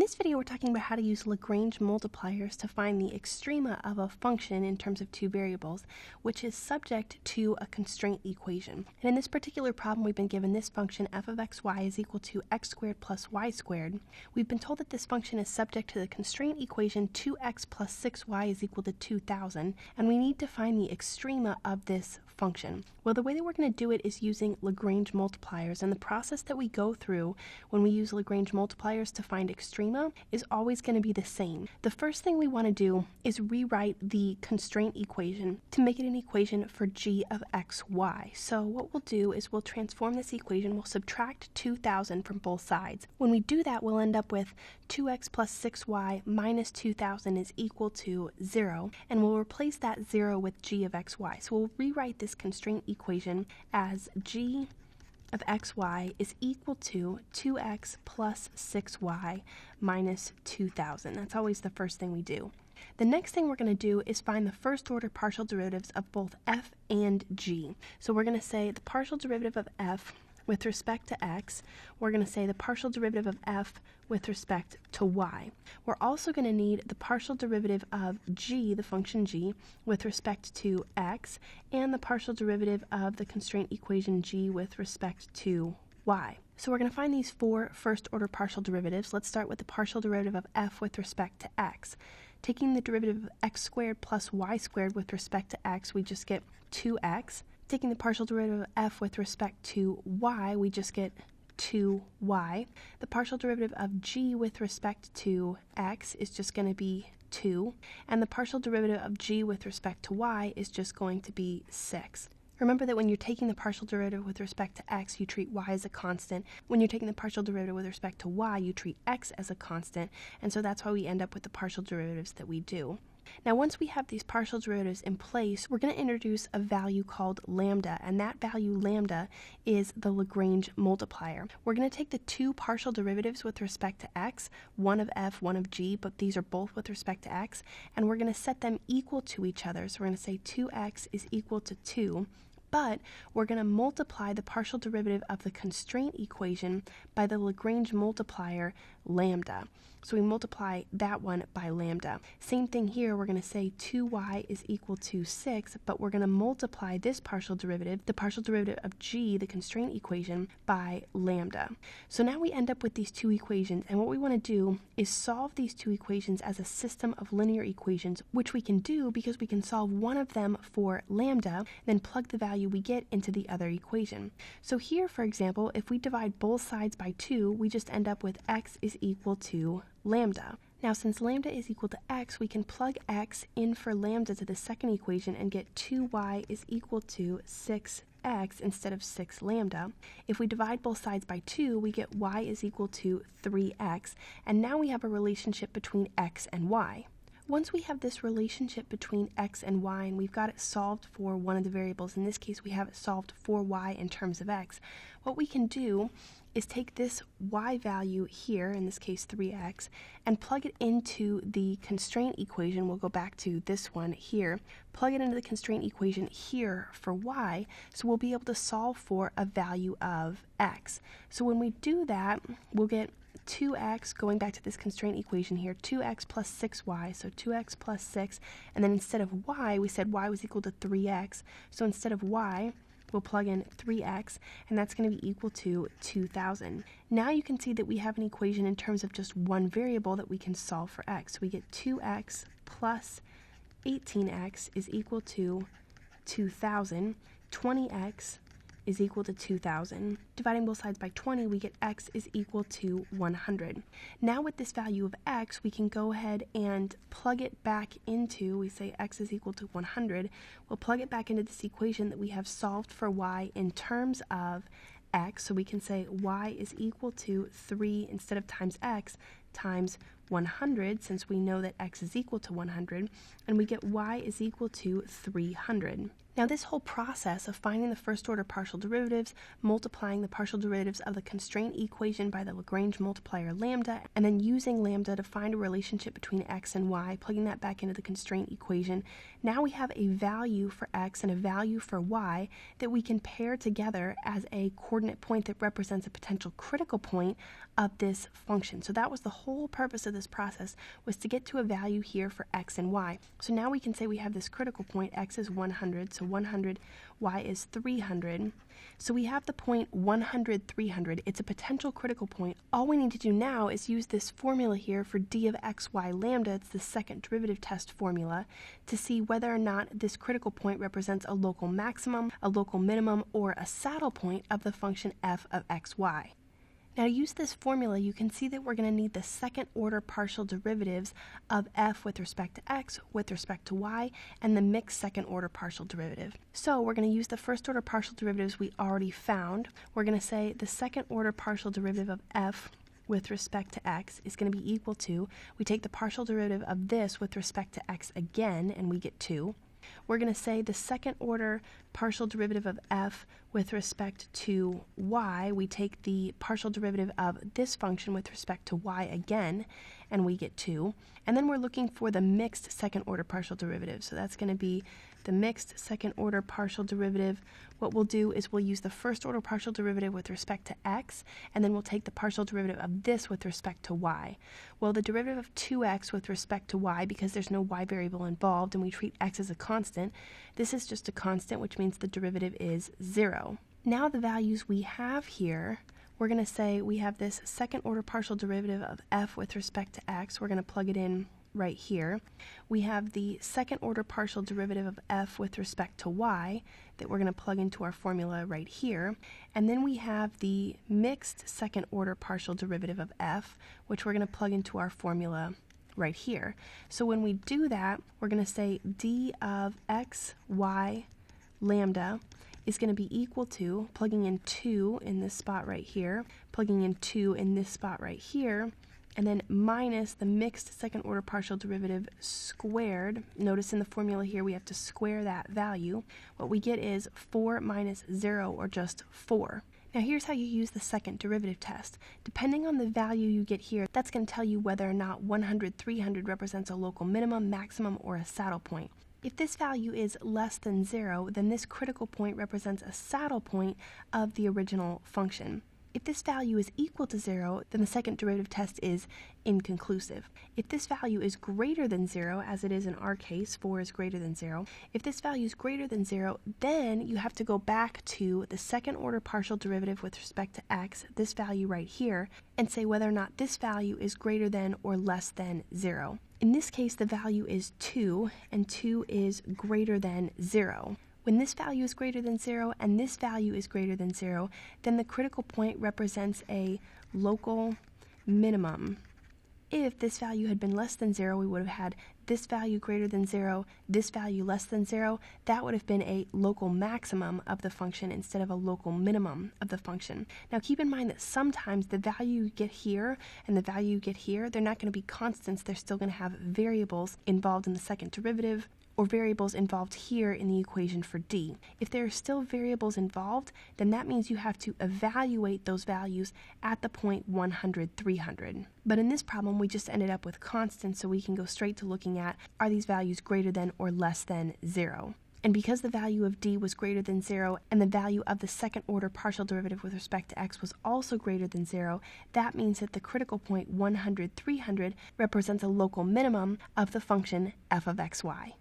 this video, we're talking about how to use Lagrange multipliers to find the extrema of a function in terms of two variables, which is subject to a constraint equation. And in this particular problem, we've been given this function f of xy is equal to x squared plus y squared. We've been told that this function is subject to the constraint equation 2x plus 6y is equal to 2,000, and we need to find the extrema of this function. Well, the way that we're going to do it is using Lagrange multipliers, and the process that we go through when we use Lagrange multipliers to find extrema is always going to be the same. The first thing we want to do is rewrite the constraint equation to make it an equation for g of xy. So what we'll do is we'll transform this equation, we'll subtract 2,000 from both sides. When we do that, we'll end up with 2x plus 6y minus 2,000 is equal to 0, and we'll replace that 0 with g of xy. So we'll rewrite this constraint equation as g of xy is equal to 2x plus 6y minus 2,000. That's always the first thing we do. The next thing we're going to do is find the first order partial derivatives of both f and g. So we're going to say the partial derivative of f with respect to x, we're going to say the partial derivative of f with respect to y. We're also going to need the partial derivative of g, the function g, with respect to x, and the partial derivative of the constraint equation g with respect to y. So we're going to find these four first order partial derivatives. Let's start with the partial derivative of f with respect to x. Taking the derivative of x squared plus y squared with respect to x, we just get 2x. Taking the partial derivative of f with respect to y, we just get 2y. The partial derivative of g with respect to x is just going to be 2, and the partial derivative of g with respect to y is just going to be 6. Remember that when you're taking the partial derivative with respect to x, you treat y as a constant. When you're taking the partial derivative with respect to y, you treat x as a constant, and so that's why we end up with the partial derivatives that we do. Now, once we have these partial derivatives in place, we're going to introduce a value called lambda, and that value lambda is the Lagrange multiplier. We're going to take the two partial derivatives with respect to x, one of f, one of g, but these are both with respect to x, and we're going to set them equal to each other. So we're going to say 2x is equal to 2. But we're going to multiply the partial derivative of the constraint equation by the Lagrange multiplier lambda. So we multiply that one by lambda. Same thing here, we're going to say 2y is equal to 6, but we're going to multiply this partial derivative, the partial derivative of g, the constraint equation, by lambda. So now we end up with these two equations, and what we want to do is solve these two equations as a system of linear equations, which we can do because we can solve one of them for lambda, then plug the value we get into the other equation. So here, for example, if we divide both sides by 2, we just end up with x is equal to lambda. Now, since lambda is equal to x, we can plug x in for lambda to the second equation and get 2y is equal to 6x instead of 6 lambda. If we divide both sides by 2, we get y is equal to 3x, and now we have a relationship between x and y. Once we have this relationship between x and y, and we've got it solved for one of the variables, in this case we have it solved for y in terms of x, what we can do is take this y value here, in this case 3x, and plug it into the constraint equation. We'll go back to this one here, plug it into the constraint equation here for y, so we'll be able to solve for a value of x. So when we do that, we'll get 2x, going back to this constraint equation here, 2x plus 6y, so 2x plus 6, and then instead of y, we said y was equal to 3x, so instead of y, we'll plug in 3x, and that's going to be equal to 2,000. Now you can see that we have an equation in terms of just one variable that we can solve for x. So we get 2x plus 18x is equal to 2,000, 20x is equal to 2,000. Dividing both sides by 20, we get x is equal to 100. Now with this value of x, we can go ahead and plug it back into, we say x is equal to 100, we'll plug it back into this equation that we have solved for y in terms of x, so we can say y is equal to 3 instead of times x times 100, since we know that x is equal to 100, and we get y is equal to 300. Now this whole process of finding the first order partial derivatives, multiplying the partial derivatives of the constraint equation by the Lagrange multiplier lambda, and then using lambda to find a relationship between x and y, plugging that back into the constraint equation, now we have a value for x and a value for y that we can pair together as a coordinate point that represents a potential critical point of this function. So that was the whole purpose of this process, was to get to a value here for x and y. So now we can say we have this critical point, x is 100, so 100, y is 300. So we have the point 100, 300. It's a potential critical point. All we need to do now is use this formula here for d of x, y, lambda. It's the second derivative test formula to see whether or not this critical point represents a local maximum, a local minimum, or a saddle point of the function f of x, y. Now, to use this formula, you can see that we're going to need the second order partial derivatives of f with respect to x, with respect to y, and the mixed second order partial derivative. So we're going to use the first order partial derivatives we already found. We're going to say the second order partial derivative of f with respect to x is going to be equal to, we take the partial derivative of this with respect to x again, and we get 2. We're going to say the second order partial derivative of f with respect to y, we take the partial derivative of this function with respect to y again, and we get 2. And then we're looking for the mixed second order partial derivative. So that's going to be the mixed second order partial derivative. What we'll do is we'll use the first order partial derivative with respect to x, and then we'll take the partial derivative of this with respect to y. Well, the derivative of 2x with respect to y, because there's no y variable involved and we treat x as a constant, this is just a constant, which means the derivative is 0. Now the values we have here, we're going to say we have this second order partial derivative of f with respect to x. We're going to plug it in right here. We have the second order partial derivative of f with respect to y that we're going to plug into our formula right here. And then we have the mixed second order partial derivative of f, which we're going to plug into our formula right here. So when we do that, we're going to say d of x, y, lambda is going to be equal to, plugging in 2 in this spot right here, plugging in 2 in this spot right here, and then minus the mixed second order partial derivative squared. Notice in the formula here we have to square that value. What we get is 4 minus 0, or just 4. Now here's how you use the second derivative test. Depending on the value you get here, that's going to tell you whether or not 100, 300 represents a local minimum, maximum, or a saddle point. If this value is less than 0, then this critical point represents a saddle point of the original function. If this value is equal to 0, then the second derivative test is inconclusive. If this value is greater than 0, as it is in our case, 4 is greater than 0, if this value is greater than 0, then you have to go back to the second order partial derivative with respect to x, this value right here, and say whether or not this value is greater than or less than 0. In this case, the value is 2, and 2 is greater than 0. When this value is greater than 0 and this value is greater than 0, then the critical point represents a local minimum. If this value had been less than 0, we would have had this value greater than 0, this value less than 0. That would have been a local maximum of the function instead of a local minimum of the function. Now keep in mind that sometimes the value you get here and the value you get here, they're not going to be constants. They're still going to have variables involved in the second derivative, or variables involved here in the equation for d. If there are still variables involved, then that means you have to evaluate those values at the point 100, 300. But in this problem, we just ended up with constants, so we can go straight to looking at, are these values greater than or less than 0? And because the value of d was greater than 0 and the value of the second order partial derivative with respect to x was also greater than 0, that means that the critical point 100, 300 represents a local minimum of the function f of xy.